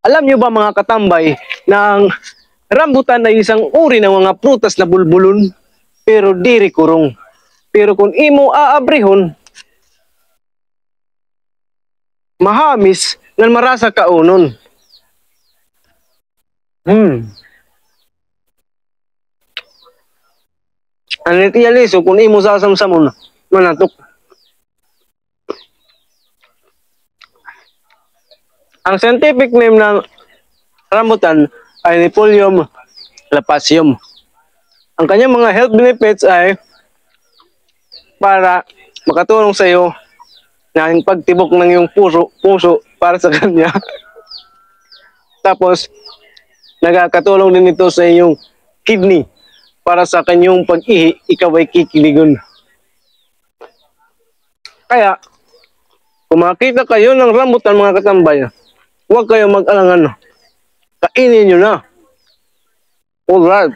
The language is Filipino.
Alam nyo ba mga katambay na ang rambutan ay isang uri ng mga prutas na bulbulon pero diri kurong. Pero kung imo aabrihon, mahamis nga marasa kaunon. Anit iyali so kung imo sasamsamon manatok. Ang scientific name ng rambutan ay Nepalium lapasium. Ang kanyang mga health benefits ay para makatulong sa iyo na ang pagtibok ng iyong puso para sa kanya. Tapos, nagkakatulong din ito sa iyong kidney para sa kanyang pag-ihi, ikaw ay kikiligon. Kaya, kung makita kayo ng rambutan mga katambay, huwag kayo mag-alangan. Kainin nyo na. Alright.